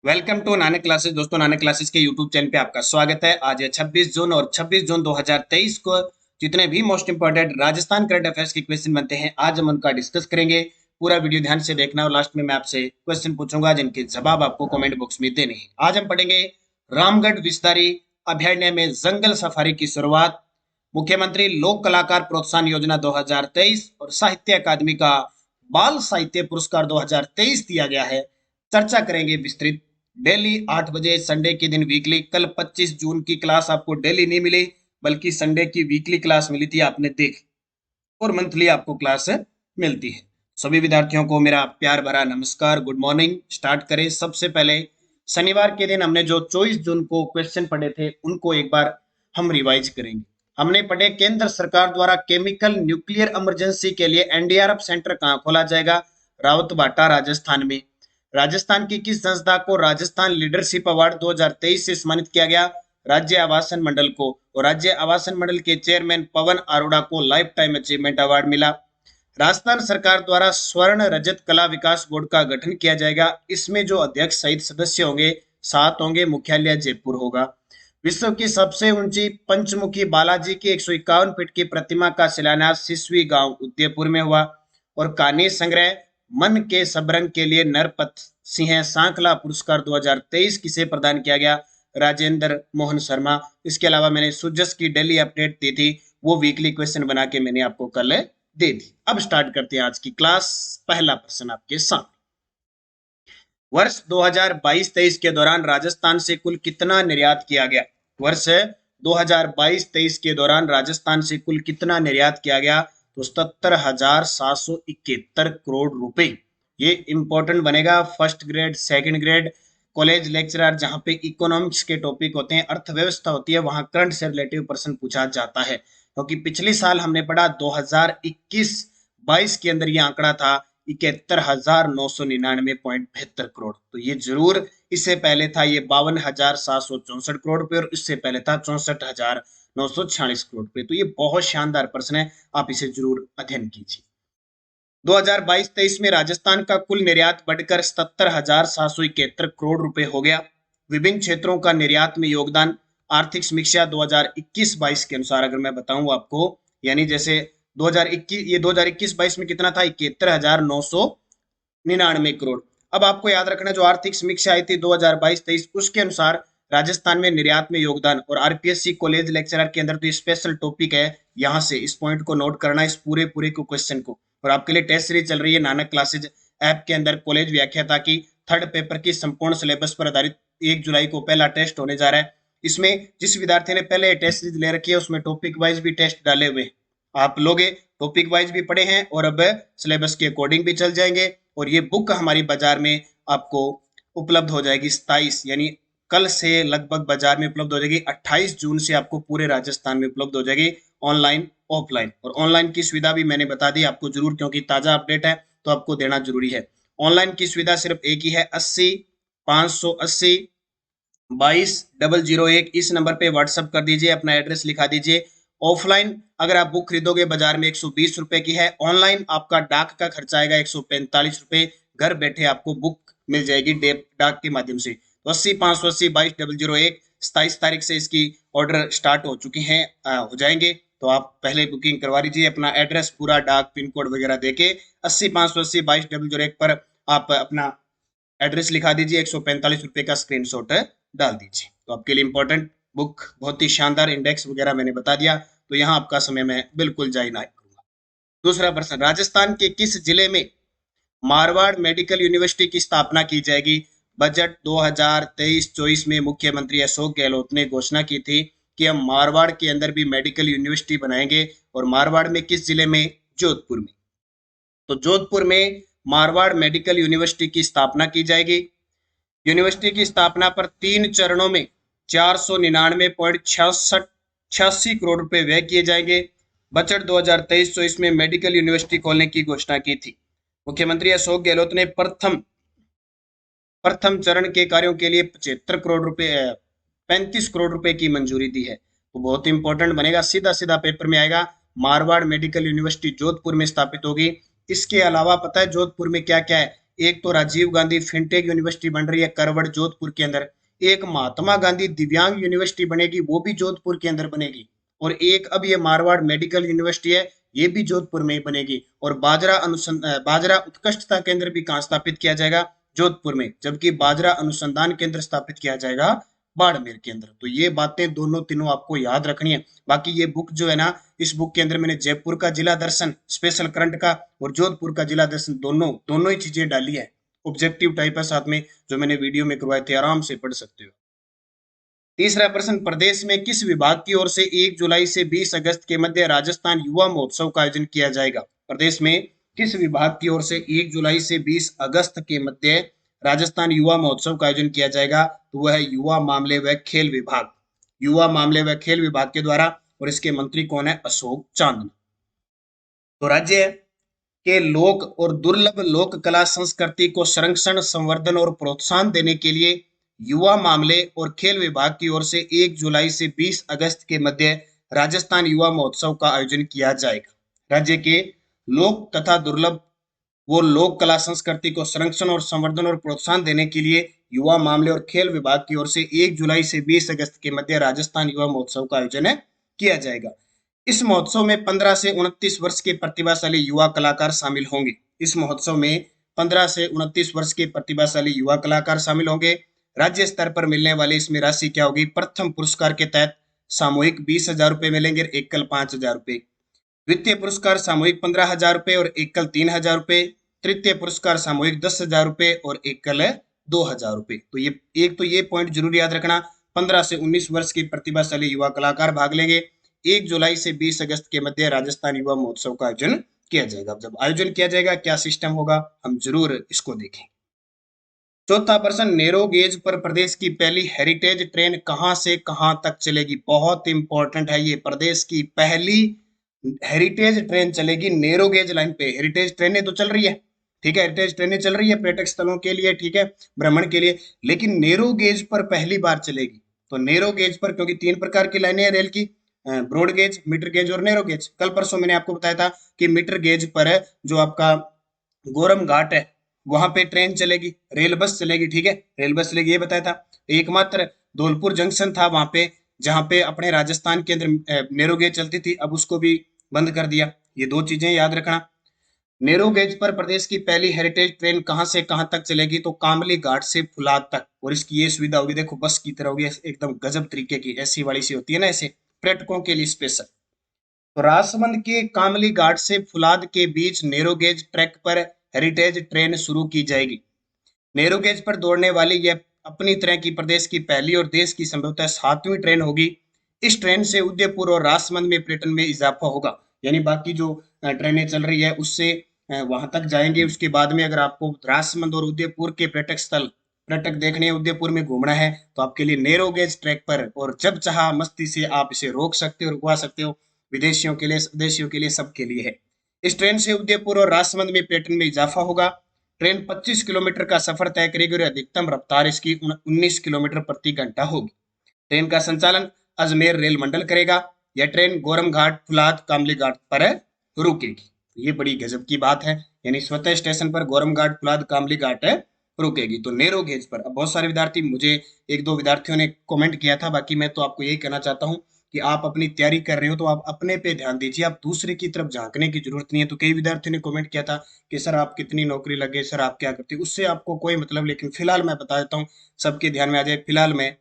Welcome to Nanak classes. दोस्तों, Nanak classes के YouTube channel पे आपका स्वागत है। आज है 26 जून और 26 जून 2023 को जितने भी most important Rajasthan current affairs के क्वेश्चन बनते हैं, आज हम उनका डिस्कस करेंगे। पूरा वीडियो ध्यान से देखना और लास्ट में मैं आपसे क्वेश्चन पूछूंगा जिनके जवाब आपको कमेंट बॉक्स में देने हैं। आज हम पढ़ेंगे रामगढ़ विस्तारी अभयारण्य में जंगल सफारी की शुरुआत, मुख्यमंत्री लोक कलाकार प्रोत्साहन योजना 2023 और साहित्य अकादमी का बाल साहित्य पुरस्कार 2023 दिया गया है। चर्चा करेंगे विस्तृत। डेली 8 बजे संडे के दिन वीकली। कल 25 जून की क्लास आपको डेली नहीं मिली, बल्कि संडे की वीकली क्लास मिली थी, आपने देख। और मंथली आपको क्लास मिलती है। सभी विद्यार्थियों को मेरा प्यार भरा नमस्कार, गुड मॉर्निंग। स्टार्ट करें। सबसे पहले शनिवार के दिन हमने जो 24 जून को क्वेश्चन पढ़े थे उनको एक बार हम रिवाइज करेंगे। हमने पढ़े केंद्र सरकार द्वारा केमिकल न्यूक्लियर इमरजेंसी के लिए एनडीआरएफ सेंटर कहाँ खोला जाएगा? रावतभाटा, राजस्थान में। राजस्थान की किस संस्था को राजस्थान लीडरशिप अवार्ड 2023 से सम्मानित किया गया? राज्य आवासन मंडल को। और राज्य आवासन मंडल के चेयरमैन पवन अरोड़ा को लाइफ टाइम अचीवमेंट अवार्ड मिला। राजस्थान सरकार द्वारा स्वर्ण रजत कला विकास बोर्ड का गठन किया जाएगा। इसमें जो अध्यक्ष सहित सदस्य होंगे 7 होंगे। मुख्यालय जयपुर होगा। विश्व की सबसे ऊंची पंचमुखी बालाजी की 151 फीट की प्रतिमा का शिलान्यास सिसवी गांव उदयपुर में हुआ। और कहानी संग्रह मन के सबरंग के लिए नरपत सिंह सांखला पुरस्कार 2023 किसे प्रदान किया गया? राजेंद्र मोहन शर्मा। इसके अलावा मैंने सुजस की डेली अपडेट दी थी, वो वीकली क्वेश्चन बना के मैंने आपको कल दे दी। अब स्टार्ट करते हैं आज की क्लास। पहला प्रश्न आपके सामने। वर्ष 2022-23 के दौरान राजस्थान से कुल कितना निर्यात किया गया? वर्ष 2022-23 के दौरान राजस्थान से कुल कितना निर्यात किया गया? तो 77,771 करोड़ रुपए। ये इंपॉर्टेंट बनेगा। First grade, second grade, college lecturer, जहां पे इकोनॉमिक्स के टॉपिक होते हैं, अर्थव्यवस्था होती है, वहां करंट से रिलेटिव प्रश्न पूछा जाता है। क्योंकि पिछले साल हमने पढ़ा 2021-22 के अंदर ये आंकड़ा था 71,999.72 करोड़। तो ये जरूर, इससे पहले था ये 52,764 करोड़ रुपए और इससे पहले था 64,946 करोड़ रुपए। तो ये बहुत शानदार प्रश्न है, आप इसे जरूर अध्ययन कीजिए। 2022-23 में राजस्थान का कुल निर्यात बढ़कर 77,771 करोड़ रुपए हो गया। विभिन्न क्षेत्रों का निर्यात में योगदान आर्थिक समीक्षा 2021-22 के अनुसार अगर मैं बताऊं आपको, यानी जैसे 2021-22 में कितना था? 71,999 करोड़। अब आपको याद रखना, जो आर्थिक समीक्षा आई थी 2022-23 उसके अनुसार राजस्थान में निर्यात में योगदान, और आरपीएससी कॉलेज लेक्चरर के अंदर तो स्पेशल टॉपिक है, यहां से इस पॉइंट को नोट करना, इस पूरे को क्वेश्चन को। और आपके लिए टेस्ट सीरीज चल रही है नानक क्लासेज ऐप के अंदर, कॉलेज व्याख्याता की थर्ड पेपर की संपूर्ण सिलेबस पर आधारित 1 जुलाई को पहला टेस्ट होने जा रहा है। इसमें जिस विद्यार्थी ने पहले टेस्ट सीरीज ले रखी है उसमें टॉपिक वाइज भी टेस्ट डाले हुए आप लोगे, टॉपिक वाइज भी पढ़े हैं और अब सिलेबस के अकॉर्डिंग भी चल जाएंगे। और ये बुक हमारी बाजार में आपको उपलब्ध हो जाएगी 27, यानी कल से लगभग बाजार में उपलब्ध हो जाएगी। 28 जून से आपको पूरे राजस्थान में उपलब्ध हो जाएगी, ऑनलाइन ऑफलाइन। और ऑनलाइन की सुविधा भी मैंने बता दी आपको जरूर, क्योंकि ताजा अपडेट है तो आपको देना जरूरी है। ऑनलाइन की सुविधा सिर्फ एक ही है, 80-580-22-001। इस नंबर पे व्हाट्सअप कर दीजिए, अपना एड्रेस लिखा दीजिए। ऑफलाइन अगर आप बुक खरीदोगे बाजार में 120 रुपए की है। ऑनलाइन आपका डाक का खर्चा आएगा 145 रुपए। घर बैठे आपको बुक मिल जाएगी डाक के माध्यम से। तो 80-580-22-001 27 तारीख से इसकी ऑर्डर स्टार्ट हो चुकी हैं, हो जाएंगे। तो आप पहले बुकिंग करवा लीजिए, अपना एड्रेस पूरा, डाक, पिन कोड वगैरह देके 80-580-22-001 पर आप अपना एड्रेस लिखा दीजिए, 145 रुपए का स्क्रीनशॉट डाल दीजिए। तो आपके लिए इंपॉर्टेंट बुक, बहुत ही शानदार, इंडेक्स वगैरह मैंने बता दिया, तो यहाँ आपका समय मैं बिल्कुल जारी ना करूंगा। दूसरा प्रश्न, राजस्थान के किस जिले में मारवाड़ मेडिकल यूनिवर्सिटी की स्थापना की जाएगी? बजट 2023-24 में मुख्यमंत्री अशोक गहलोत ने घोषणा की थी कि हम मारवाड़ के अंदर भी मेडिकल यूनिवर्सिटी बनाएंगे। और मारवाड़ में किस जिले में? जोधपुर में। तो जोधपुर में मारवाड़ मेडिकल यूनिवर्सिटी की स्थापना की जाएगी। यूनिवर्सिटी की स्थापना पर 3 चरणों में 499.86 करोड़ रुपए व्यय किए जाएंगे। बजट 2023-24 में मेडिकल यूनिवर्सिटी खोलने की घोषणा की थी। मुख्यमंत्री अशोक गहलोत ने प्रथम चरण के कार्यों के लिए 75 करोड़ रुपए 35 करोड़ रुपए की मंजूरी दी है। तो बहुत इंपॉर्टेंट बनेगा, सीधा सीधा पेपर में आएगा। मारवाड़ मेडिकल यूनिवर्सिटी जोधपुर में स्थापित होगी। इसके अलावा पता है जोधपुर में क्या क्या है? एक तो राजीव गांधी फिनटेक यूनिवर्सिटी बन रही है करवड़ जोधपुर के अंदर, एक महात्मा गांधी दिव्यांग यूनिवर्सिटी बनेगी, वो भी जोधपुर के अंदर बनेगी, और एक अब ये मारवाड़ मेडिकल यूनिवर्सिटी है, ये भी जोधपुर में ही बनेगी। और बाजरा उत्कृष्टता केंद्र भी कहाँ स्थापित किया जाएगा? जोधपुर में। जबकि बाजरा अनुसंधान केंद्र स्थापित किया जाएगा बाड़मेर के अंदर। तो ये बातें दोनों तीनों आपको याद रखनी है। बाकी ये बुक जो है ना, इस बुक के अंदर मैंने जयपुर का जिला दर्शन स्पेशल करंट का और जोधपुर का जिला दर्शन दोनों दोनों ही चीजें डाली है, ऑब्जेक्टिव टाइप है साथ में, जो मैंने वीडियो में करवाए थे, आराम से पढ़ सकते हो। तीसरा प्रश्न, प्रदेश में किस विभाग की ओर से 1 जुलाई से 20 अगस्त के मध्य राजस्थान युवा महोत्सव का आयोजन किया जाएगा? प्रदेश में किस विभाग की ओर से 1 जुलाई से 20 अगस्त के मध्य राजस्थान युवा महोत्सव का आयोजन किया जाएगा? तो वह है युवा मामले व खेल विभाग, युवा मामले व खेल विभाग के द्वारा। और इसके मंत्री कौन है? अशोक चांदना। तो राज्य के लोक और दुर्लभ लोक कला संस्कृति को संरक्षण, संवर्धन और प्रोत्साहन देने के लिए युवा मामले और खेल विभाग की ओर से 1 जुलाई से 20 अगस्त के मध्य राजस्थान युवा महोत्सव का आयोजन किया जाएगा। राज्य के लोक तथा दुर्लभ वो लोक कला संस्कृति को संरक्षण और संवर्धन और प्रोत्साहन देने के लिए युवा मामले और खेल विभाग की ओर से 1 जुलाई से 20 अगस्त के मध्य राजस्थान युवा महोत्सव का आयोजन किया जाएगा। इस महोत्सव में 15 से 29 वर्ष के प्रतिभाशाली युवा कलाकार शामिल होंगे। इस महोत्सव में 15 से 29 वर्ष के प्रतिभाशाली युवा कलाकार शामिल होंगे। राज्य स्तर पर मिलने वाली इसमें राशि क्या होगी? प्रथम पुरस्कार के तहत सामूहिक 20,000 रुपए मिलेंगे, एकल 5,000 रुपए। द्वितीय पुरस्कार सामूहिक 15,000 रुपए और एकल 3,000 रुपए। तृतीय पुरस्कार सामूहिक 10,000 रुपए और एकल 2,000 रुपए। तो ये एक तो ये पॉइंट जरूर याद रखना, 15 से 19 वर्ष के प्रतिभाशाली युवा कलाकार भाग लेंगे। 1 जुलाई से 20 अगस्त के मध्य राजस्थान युवा महोत्सव का आयोजन किया जाएगा। जब आयोजन किया जाएगा क्या सिस्टम होगा, हम जरूर इसको देखें। चौथा प्रश्न, नैरो गेज पर प्रदेश की पहली हेरिटेज ट्रेन कहां से कहां तक चलेगी? बहुत इंपॉर्टेंट है ये, प्रदेश की पहली हेरिटेज ट्रेन चलेगी नैरो गेज लाइन पे। हेरिटेज ट्रेनें तो चल रही है, ठीक है, हेरिटेज ट्रेनें चल रही है पर्यटक स्थलों के लिए, ठीक है, भ्रमण के लिए, लेकिन नैरो गेज पर पहली बार चलेगी। तो नैरो गेज पर, क्योंकि 3 प्रकार की लाइनें हैं रेल की, ब्रॉड गेज, मीटर गेज और नैरो गेज। कल परसों मैंने आपको बताया था कि मीटर गेज पर है जो आपका गोरम घाट है, वहां पे ट्रेन चलेगी, रेल बस चलेगी, ठीक है, रेल बस चलेगी, ये बताया था। एकमात्र धौलपुर जंक्शन था वहां पे, जहां पे अपने राजस्थान के अंदर नैरो गेज चलती थी, अब उसको भी बंद कर दिया। ये 2 चीजें याद रखना। नैरो गेज पर प्रदेश की पहली हेरिटेज ट्रेन कहां से कहां तक चलेगी? तो कामली घाट से फुलाद तक। और इसकी ये सुविधा होगी, देखो बस की तरह होगी, एकदम गजब तरीके की, ऐसी वाली सी होती है ना, ऐसे पर्यटकों के लिए स्पेशल। तो राजसमंद के कामली घाट से फुलाद के बीच नैरो गेज ट्रैक पर हेरिटेज ट्रेन शुरू की जाएगी। नैरो गेज पर दौड़ने वाली यह अपनी तरह की प्रदेश की पहली और देश की संभवतः 7वीं ट्रेन होगी। इस ट्रेन से उदयपुर और राजसमंद में पर्यटन में इजाफा होगा, यानी बाकी जो ट्रेनें चल रही है उससे वहां तक जाएंगे। उसके बाद में अगर आपको राजसमंद और उदयपुर के पर्यटक स्थल, पर्यटक देखने हैं, उदयपुर में घूमना है, तो आपके लिए नैरो गेज ट्रैक पर और जब चाह मस्ती से आप इसे रोक सकते हो, रुकवा सकते हो। विदेशियों के लिए, स्वदेशियों के लिए, सबके लिए है। इस ट्रेन से उदयपुर और राजसमंद में पर्यटन में इजाफा होगा। ट्रेन 25 किलोमीटर का सफर तय करेगी और अधिकतम रफ्तार इसकी 19 किलोमीटर प्रति घंटा होगी। ट्रेन का संचालन अजमेर रेल मंडल करेगा। यह ट्रेन गोरम घाट, फुलाद, कामली घाट पर रुकेगी। ये बड़ी गजब की बात है, यानी स्वतः स्टेशन पर गोरम घाट, फुलाद, कामली घाट रुकेगी। तो नैरो गेज पर अब बहुत सारे विद्यार्थी, मुझे 1-2 विद्यार्थियों ने कमेंट किया था, बाकी मैं तो आपको यही कहना चाहता हूँ कि आप अपनी तैयारी कर रहे हो तो आप अपने पे ध्यान दीजिए, आप दूसरे की तरफ झांकने की जरूरत नहीं है। तो कई विद्यार्थियों ने कमेंट किया था कि सर आप कितनी नौकरी लगे, सर आप क्या करते, उससे आपको कोई मतलब, लेकिन फिलहाल मैं बता देता हूँ, सबके ध्यान में आ जाए। फिलहाल मैं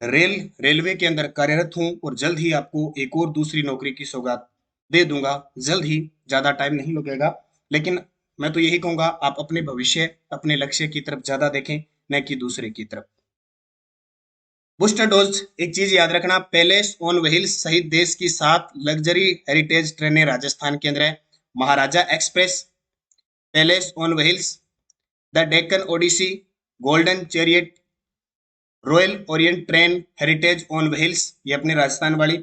रेलवे के अंदर कार्यरत हूँ और जल्द ही आपको एक और दूसरी नौकरी की सौगात दे दूंगा, जल्द ही, ज्यादा टाइम नहीं लगेगा। लेकिन मैं तो यही कहूंगा, आप अपने भविष्य, अपने लक्ष्य की तरफ ज्यादा देखें, न कि दूसरे की तरफ। बूस्टर डोज, एक चीज याद रखना, पैलेस ऑन व्हील्स सहित देश की 7 लग्जरी हेरिटेज ट्रेनें राजस्थान के अंदर है। Maharaja Express, Palace on Wheels, the Deccan Odyssey, Golden Chariot, Royal Orient Train Heritage on Wheels, ये अपने राजस्थान वाली,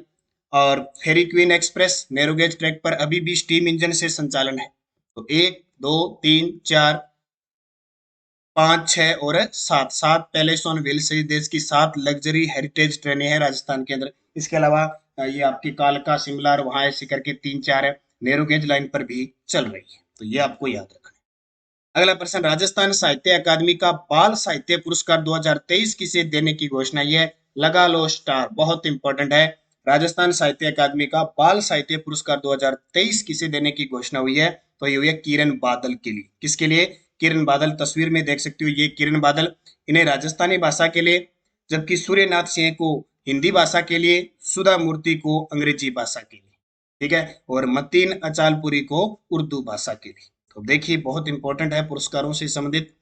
और Fairy Queen Express narrow gauge track पर अभी भी स्टीम इंजन से संचालन है। तो 1, 2, 3, 4, 5, 6 और 7, 7 पैलेस ऑन व्हील से देश की 7 लग्जरी हेरिटेज ट्रेनें हैं राजस्थान के अंदर। इसके अलावा ये आपकी कालका, शिमला और वहां ऐसे करके 3-4 नैरो गेज लाइन पर भी चल रही है। तो ये आपको याद रखना है। अगला प्रश्न, राजस्थान साहित्य अकादमी का बाल साहित्य पुरस्कार 2023 किसे देने की घोषणा, यह लगा लो स्टार, बहुत इंपॉर्टेंट है। राजस्थान साहित्य अकादमी का बाल साहित्य पुरस्कार 2023 किसे देने की घोषणा हुई है, तो ये हुई है किरण बादल के लिए। किसके लिए? किरण बादल, तस्वीर में देख सकते हो ये किरण बादल, इन्हें राजस्थानी भाषा के लिए, जबकि सूर्यनाथ सिंह को हिंदी भाषा के लिए, सुधा मूर्ति को अंग्रेजी भाषा के लिए, ठीक है, और मतीन अचालपुरी को उर्दू भाषा के लिए। तो देखिए बहुत इंपॉर्टेंट है पुरस्कारों से संबंधित।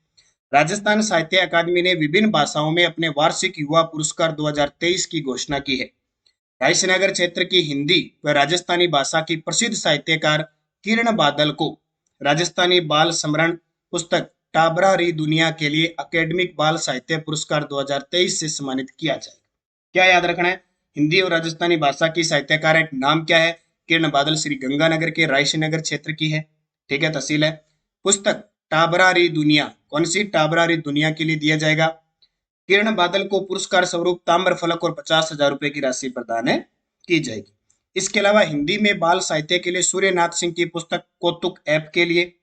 राजस्थान साहित्य अकादमी ने विभिन्न भाषाओं में अपने वार्षिक युवा पुरस्कार 2023 की घोषणा की है। रायसेनगर क्षेत्र की हिंदी व राजस्थानी भाषा की प्रसिद्ध साहित्यकार किरण बादल को राजस्थानी बाल स्मरण पुस्तक टाबरा री दुनिया के लिए अकेडमिक बाल साहित्य पुरस्कार 2023 से सम्मानित किया जाएगा। क्या याद रखना है? हिंदी और राजस्थानी भाषा की साहित्यकार है, नाम क्या है? किरण बादल, श्री गंगानगर के रायसेनगर क्षेत्र की है, ठीक है, तहसील है। पुस्तक टाबरा री दुनिया, कौन सी? टाबरा री दुनिया के लिए दिया जाएगा। किरण बादल को पुरस्कार स्वरूप ताम्र फलक और 50,000 रुपए की राशि प्रदान की जाएगी। इसके अलावा हिंदी में बाल साहित्य के लिए सूर्यनाथ सिंह की पुस्तक कौतुक ऐप के लिए,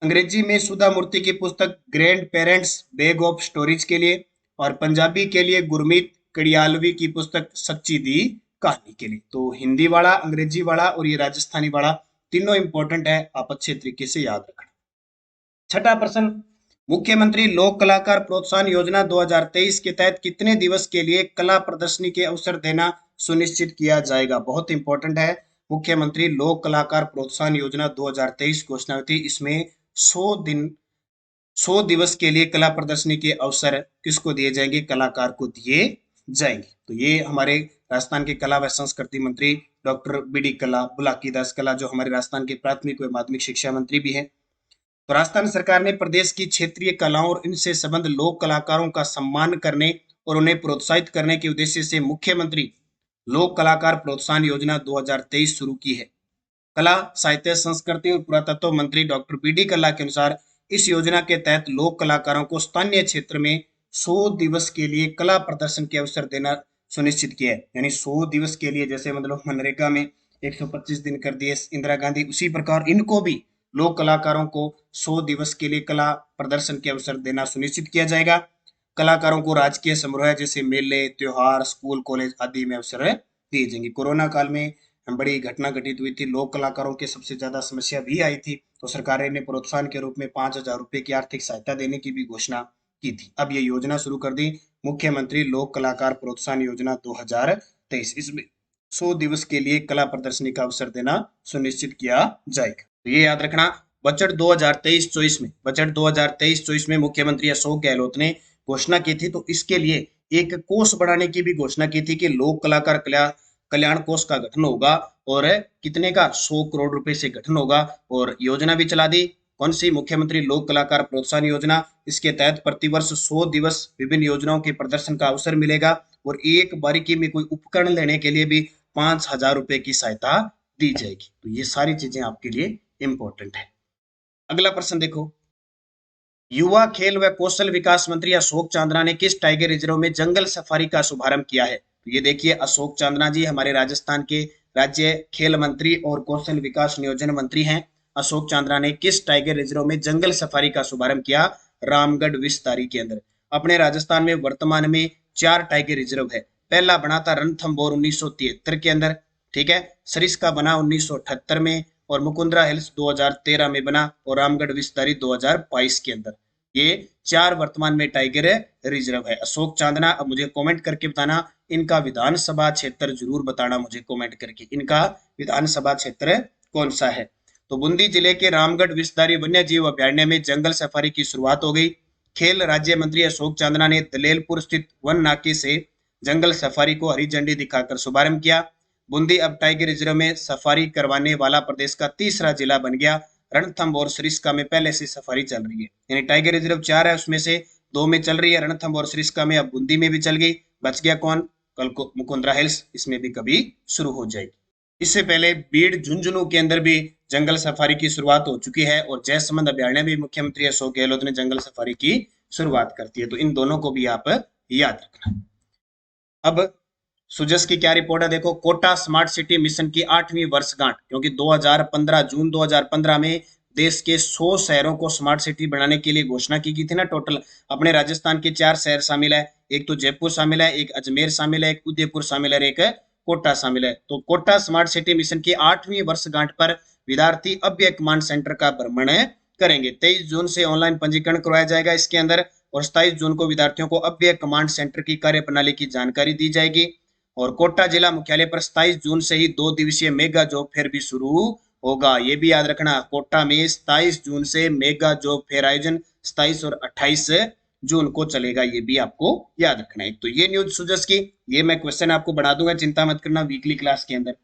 अंग्रेजी में सुधा मूर्ति की पुस्तक grand parents bag of stories के लिए, और पंजाबी के लिए गुरमीत कड़ियालवी की पुस्तक सच्ची दी कहानी के लिए। तो हिंदी वाला, अंग्रेजी वाला और ये राजस्थानी वाला तीनों इंपॉर्टेंट है, आप अच्छे तरीके से याद रखना। छठा प्रश्न, मुख्यमंत्री लोक कलाकार प्रोत्साहन योजना 2023 के तहत कितने दिवस के लिए कला प्रदर्शनी के अवसर देना सुनिश्चित किया जाएगा? बहुत इंपॉर्टेंट है। मुख्यमंत्री लोक कलाकार प्रोत्साहन योजना 2023 घोषणा हुई थी, इसमें 100 दिवस के लिए कला प्रदर्शनी के अवसर किसको दिए जाएंगे? कलाकार को दिए जाएंगे। तो ये हमारे राजस्थान के कला व संस्कृति मंत्री डॉक्टर बी.डी. कल्ला, बुलाकी दास कल्ला, जो हमारे राजस्थान के प्राथमिक व माध्यमिक शिक्षा मंत्री भी हैं। तो राजस्थान सरकार ने प्रदेश की क्षेत्रीय कलाओं और इनसे संबंध लोक कलाकारों का सम्मान करने और उन्हें प्रोत्साहित करने के उद्देश्य से मुख्यमंत्री लोक कलाकार प्रोत्साहन योजना 2023 शुरू की है। कला, साहित्य, संस्कृति और पुरातत्व मंत्री डॉक्टर बी.डी. कल्ला के अनुसार इस योजना के तहत लोक कलाकारों को स्थानीय क्षेत्र में 100 दिवस के लिए कला प्रदर्शन के अवसर देना सुनिश्चित किया है। यानी 100 दिवस के लिए, जैसे मतलब मनरेगा में 125 दिन कर दिए इंदिरा गांधी, उसी प्रकार इनको भी लोक कलाकारों को 100 दिवस के लिए कला प्रदर्शन के अवसर देना सुनिश्चित किया जाएगा। कलाकारों को राजकीय समारोह जैसे मेले, त्योहार, स्कूल, कॉलेज आदि में अवसर दिए जाएंगे। कोरोना काल में बड़ी घटना घटित हुई थी, लोक कलाकारों के सबसे ज्यादा समस्या भी आई थी, तो सरकार ने प्रोत्साहन के रूप में 5,000 रुपए की आर्थिक सहायता देने की भी घोषणा की थी। अब ये योजना शुरू कर दी, मुख्यमंत्री लोक कलाकार प्रोत्साहन योजना 2023। इसमें 100 दिवस के लिए कला प्रदर्शनी का अवसर देना सुनिश्चित किया जाएगा। तो ये याद रखना। बजट 2023-24 में मुख्यमंत्री अशोक गहलोत ने घोषणा की थी, तो इसके लिए एक कोष बढ़ाने की भी घोषणा की थी कि लोक कलाकार कल्याण कोष का गठन होगा, और कितने का? 100 करोड़ रुपए से गठन होगा। और योजना भी चला दी, कौन सी? मुख्यमंत्री लोक कलाकार प्रोत्साहन योजना। इसके तहत प्रतिवर्ष 100 दिवस विभिन्न योजनाओं के प्रदर्शन का अवसर मिलेगा, और एक बारीकी में कोई उपकरण लेने के लिए भी 5,000 रुपए की सहायता दी जाएगी। तो ये सारी चीजें आपके लिए इंपॉर्टेंट है। अगला प्रश्न देखो, युवा खेल व कौशल विकास मंत्री अशोक चांदना ने किस टाइगर रिजर्व में जंगल सफारी का शुभारंभ किया है? तो ये देखिए, अशोक चांदना जी हमारे राजस्थान के राज्य खेल मंत्री और कौशल विकास नियोजन मंत्री हैं। अशोक चांदना ने किस टाइगर रिजर्व में जंगल सफारी का शुभारंभ किया? रामगढ़ विस्तारी के अंदर। अपने राजस्थान में वर्तमान में 4 टाइगर रिजर्व है। पहला बना था रणथंभौर 1973 के अंदर, ठीक है, सरिस्का बना 1978 में, और मुकुंदरा हिल्स 2013 में बना, और रामगढ़ विस्तारी 2022 के अंदर। ये 4 वर्तमान में टाइगर रिजर्व है। अशोक चांदना, अब मुझे कमेंट करके बताना इनका विधानसभा क्षेत्र, जरूर बताना मुझे कमेंट करके, इनका विधानसभा क्षेत्र कौन सा है। तो बूंदी जिले के रामगढ़ विस्तारी वन्य जीव अभ्यारण्य में जंगल सफारी की शुरुआत हो गई। खेल राज्य मंत्री अशोक चांदना ने दलेलपुर स्थित वन नाके से जंगल सफारी को हरी झंडी दिखाकर शुभारंभ किया। बूंदी अब टाइगर रिजर्व में सफारी करवाने वाला प्रदेश का तीसरा जिला बन गया। रणथंभ और सरिस्का में पहले से सफारी चल रही है, यानी टाइगर रिजर्व 4 है, उसमें से 2 में चल रही है, रणथंभ और सरिस्का में, अब बूंदी में भी चल गई। बच गया कौन? कल को मुकुंदरा हिल्स, इसमें भी कभी शुरू हो जाएगी। इससे पहले बीड़ झुंझुनू के अंदर भी जंगल सफारी की शुरुआत हो चुकी है, और जयसमंद अभ्यारण्य भी मुख्यमंत्री अशोक गहलोत ने जंगल सफारी की शुरुआत करती है। तो इन दोनों को भी आप याद रखना। अब सुजस की क्या रिपोर्ट है देखो, कोटा स्मार्ट सिटी मिशन की 8वीं वर्षगांठ, क्योंकि 2015 जून 2015 में देश के 100 शहरों को स्मार्ट सिटी बनाने के लिए घोषणा की गई थी ना। टोटल अपने राजस्थान के 4 शहर शामिल है, एक तो जयपुर शामिल है, एक अजमेर शामिल है, एक उदयपुर शामिल है, एक कोटा शामिल है। तो कोटा स्मार्ट सिटी मिशन की 8वीं वर्षगांठ पर विद्यार्थी अव्यय कमांड सेंटर का भ्रमण करेंगे। 23 जून से ऑनलाइन पंजीकरण करवाया जाएगा इसके अंदर, और 27 जून को विद्यार्थियों को अव्यय कमांड सेंटर की कार्य प्रणाली की जानकारी दी जाएगी। और कोटा जिला मुख्यालय पर 27 जून से ही 2 दिवसीय मेगा जॉब फेयर भी शुरू होगा। ये भी याद रखना, कोटा में 27 जून से मेगा जॉब फेयर आयोजन 27 और 28 जून को चलेगा, ये भी आपको याद रखना है। तो ये न्यूज सुजस की, ये मैं क्वेश्चन आपको बढ़ा दूंगा, चिंता मत करना, वीकली क्लास के अंदर।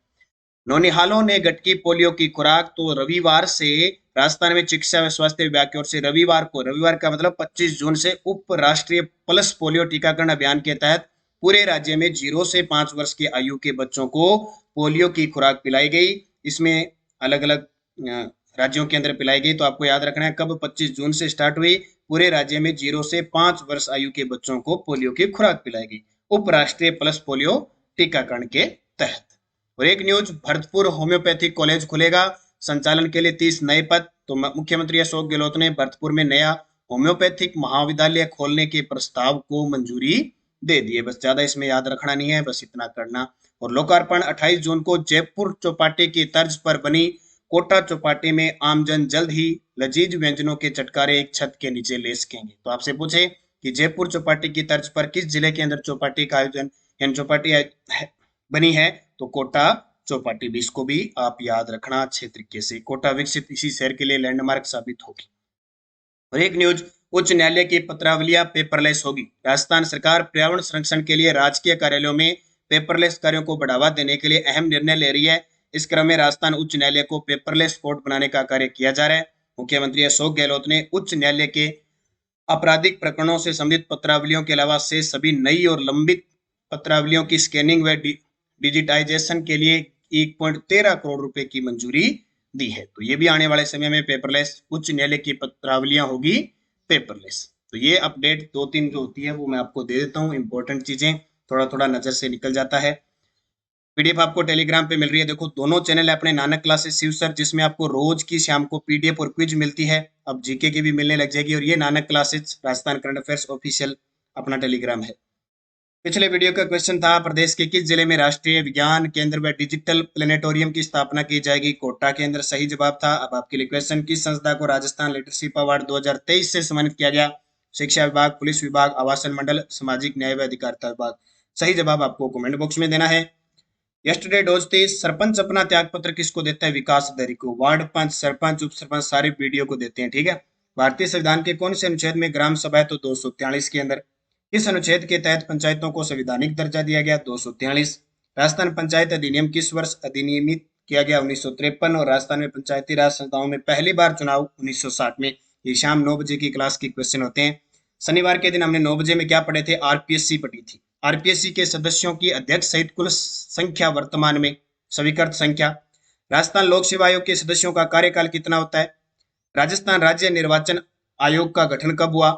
नौनिहालों ने गटकी पोलियो की खुराक। तो रविवार से राजस्थान में चिकित्सा व स्वास्थ्य विभाग की ओर से रविवार का मतलब 25 जून से उप राष्ट्रीय पल्स पोलियो टीकाकरण अभियान के तहत पूरे राज्य में 0 से 5 वर्ष की आयु के बच्चों को पोलियो की खुराक पिलाई गई। इसमें अलग अलग राज्यों के अंदर पिलाई गई। तो आपको याद रखना है कब 25 जून से स्टार्ट हुई, पूरे राज्य में 0 से 5 वर्ष आयु के बच्चों को पोलियो की खुराक पिलाई गई उप राष्ट्रीय पल्स पोलियो टीकाकरण के तहत। और एक न्यूज, भरतपुर होम्योपैथिक कॉलेज खुलेगा, संचालन के लिए 30 नए पद। तो मुख्यमंत्री अशोक गहलोत ने भरतपुर में नया होम्योपैथिक महाविद्यालय खोलने के प्रस्ताव को मंजूरी दे दी है। बस ज्यादा इसमें याद रखना नहीं है, बस इतना करना। और लोकार्पण 28 जून को जयपुर चौपाटी की तर्ज पर बनी कोटा चौपाटी में आमजन जल्द ही लजीज व्यंजनों के चटकारे एक छत के नीचे ले सकेंगे। तो आपसे पूछे कि जयपुर चौपाटी की तर्ज पर किस जिले के अंदर चौपाटी का आयोजन यानी चौपाटी बनी है, तो कोटा चौपाटी भी, इसको भी आप याद रखना अच्छे तरीके से। कोटा विकसित इसी शहर के लिए लैंडमार्क साबित होगी। और एक न्यूज, उच्च न्यायालय की पत्रावलियां पेपरलेस होगी। राजस्थान सरकार पर्यावरण संरक्षण के लिए राजकीय कार्यालयों में पेपरलेस कार्यों को बढ़ावा देने के लिए अहम निर्णय ले रही है। इस क्रम में राजस्थान उच्च न्यायालय को पेपरलेस कोर्ट बनाने का कार्य किया जा रहा है। मुख्यमंत्री अशोक गहलोत ने उच्च न्यायालय के आपराधिक प्रकरणों से संबंधित पत्रावलियों के अलावा से सभी नई और लंबित पत्रावलियों की स्कैनिंग व डिजिटाइजेशन के लिए 1.13 करोड़ रुपए की मंजूरी दी है। तो ये भी आने वाले समय में पेपरलेस उच्च न्यायालय की पत्रावलियां होगी पेपरलेस। तो ये अपडेट 2-3 जो होती है वो मैं आपको दे देता हूँ, इंपॉर्टेंट चीजें थोड़ा थोड़ा नजर से निकल जाता है। पीडीएफ आपको टेलीग्राम पे मिल रही है। देखो दोनों चैनल है अपने, नानक क्लासेस शिव सर, जिसमें आपको रोज की शाम को पीडीएफ और क्विज मिलती है, अब जीके की भी मिलने लग जाएगी। और ये Nanak classes Rajasthan current affairs official अपना टेलीग्राम है। पिछले वीडियो का क्वेश्चन था, प्रदेश के किस जिले में राष्ट्रीय विज्ञान केंद्र व डिजिटल प्लेनेटोरियम की स्थापना की जाएगी? कोटा के अंदर सही जवाब था। अब आपके लिए क्वेश्चन, किस संस्था को राजस्थान लीडरशिप अवार्ड 2023 से सम्मानित किया गया? शिक्षा विभाग, पुलिस विभाग, आवासन मंडल, सामाजिक न्याय व अधिकारिता विभाग। सही जवाब आपको कमेंट बॉक्स में देना है। यस्टरडे डोज थी, सरपंच अपना त्याग पत्र किसको देता है? विकास दरी को। वार्ड पंच, सरपंच, उप सरपंच सारे वीडियो को देते हैं, ठीक है। भारतीय संविधान के कौन से अनुच्छेद में ग्राम सभा है? तो 243 के अंदर। किस अनुच्छेद के तहत पंचायतों को संवैधानिक दर्जा दिया गया? 243। राजस्थान पंचायत अधिनियम किस वर्ष अधिनियमित किया गया? 1953। और राजस्थान में पंचायती राज संस्थाओं में पहली बार चुनाव 1960 में। ये शाम 9 बजे की क्लास के क्वेश्चन होते हैं। शनिवार के दिन हमने 9 बजे में क्या पढ़े थे? आरपीएससी पढ़ी थी। आरपीएससी के सदस्यों की अध्यक्ष सहित कुल संख्या वर्तमान में, स्वीकृत संख्या। राजस्थान लोक सेवा आयोग के सदस्यों का कार्यकाल कितना होता है? राजस्थान राज्य निर्वाचन आयोग का गठन कब हुआ?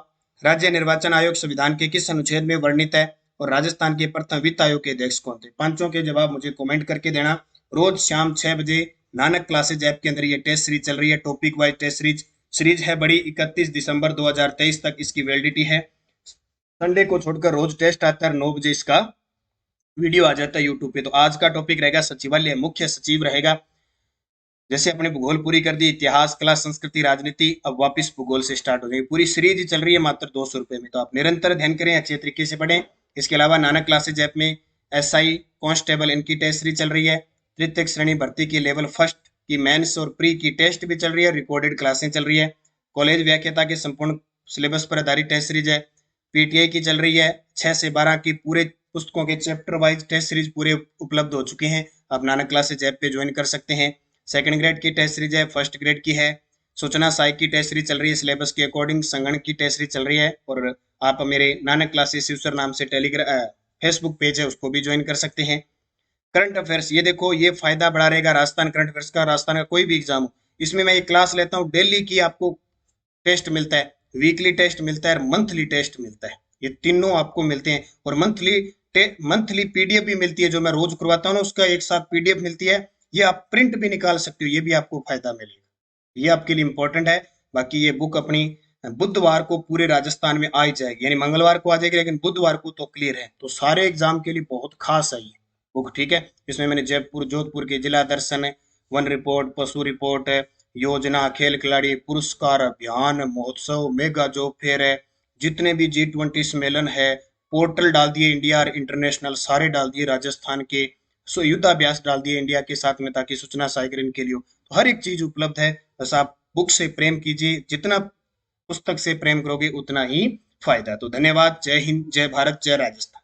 राज्य निर्वाचन आयोग संविधान के किस अनुच्छेद में वर्णित है? और राजस्थान के प्रथम वित्त आयोग के अध्यक्ष कौन थे? पांचों के जवाब मुझे कमेंट करके देना। रोज शाम 6 बजे नानक क्लासेज ऐप के अंदर ये टेस्ट सीरीज चल रही है, टॉपिक वाइज टेस्ट सीरीज है बड़ी। 31 दिसंबर 2023 तक इसकी वैलिडिटी है। संडे को छोड़कर रोज टेस्ट आता है, 9 बजे इसका वीडियो आ जाता है यूट्यूब पे। तो आज का टॉपिक रहेगा सचिवालय, मुख्य सचिव रहेगा। जैसे अपने भूगोल पूरी कर दी, इतिहास, कला, संस्कृति, राजनीति, अब वापस भूगोल से स्टार्ट हो जाएगी। पूरी सीरीज चल रही है मात्र 200 रुपए में। तो आप निरंतर अध्ययन करें, अच्छे तरीके से पढ़ें। इसके अलावा नानक क्लासेज ऐप में एसआई कांस्टेबल इनकी टेस्ट सीरीज चल रही है। तृतीय श्रेणी भर्ती की लेवल फर्स्ट की मेंस और प्री की टेस्ट भी चल रही है, रिकॉर्डेड क्लासें चल रही है। कॉलेज व्याख्याता के संपूर्ण सिलेबस पर आधारित टेस्ट सीरीज है। पीटीआई की चल रही है, 6 से 12 की पूरे पुस्तकों के चैप्टर वाइज टेस्ट सीरीज पूरे उपलब्ध हो चुके हैं। आप नानक क्लासेज ऐप पे ज्वाइन कर सकते हैं। सेकंड ग्रेड की टेस्ट सीरीज है, फर्स्ट ग्रेड की है। सूचना सहायक की टेस्ट सीरीज चल रही है सिलेबस के अकॉर्डिंग। संगणक की टेस्ट सीरीज चल रही है। और आप मेरे नानक क्लासेस शिवसर नाम से टेलीग्राम फेसबुक पेज है, उसको भी ज्वाइन कर सकते हैं। करंट अफेयर्स, ये देखो ये फायदा बढ़ा रहेगा राजस्थान करंट अफेयर्स का। राजस्थान का कोई भी एग्जाम हो, इसमें मैं एक क्लास लेता हूँ, डेली की आपको टेस्ट मिलता है, वीकली टेस्ट मिलता है, मंथली टेस्ट मिलता है। ये तीनों आपको मिलते हैं। और मंथली पीडीएफ भी मिलती है, जो मैं रोज करवाता हूँ ना, उसका एक साथ पीडीएफ मिलती है। ये आप प्रिंट भी निकाल सकते हो, ये भी आपको फायदा मिलेगा। ये आपके लिए इंपॉर्टेंट है। बाकी ये बुक अपनी बुधवार को पूरे राजस्थान में आ ही जाएगी, यानी मंगलवार को आ जाएगी लेकिन बुधवार को तो क्लियर है, तो सारे एग्जाम के लिए बहुत खास है ये बुक, ठीक है। इसमें मैंने जयपुर जोधपुर के जिला दर्शन, वन रिपोर्ट, पशु रिपोर्ट, योजना, खेल खिलाड़ी, पुरस्कार अभियान, महोत्सव, मेगा जॉब फेयर है, जितने भी G20 सम्मेलन है, पोर्टल डाल दिए इंडिया और इंटरनेशनल, सारे डाल दिए राजस्थान के, सो युद्धाभ्यास डाल दिए इंडिया के साथ में ताकि सूचना साइकिल के लिए हो। तो हर एक चीज उपलब्ध है। बस आप बुक से प्रेम कीजिए, जितना पुस्तक से प्रेम करोगे उतना ही फायदा। तो धन्यवाद। जय हिंद, जय भारत, जय राजस्थान।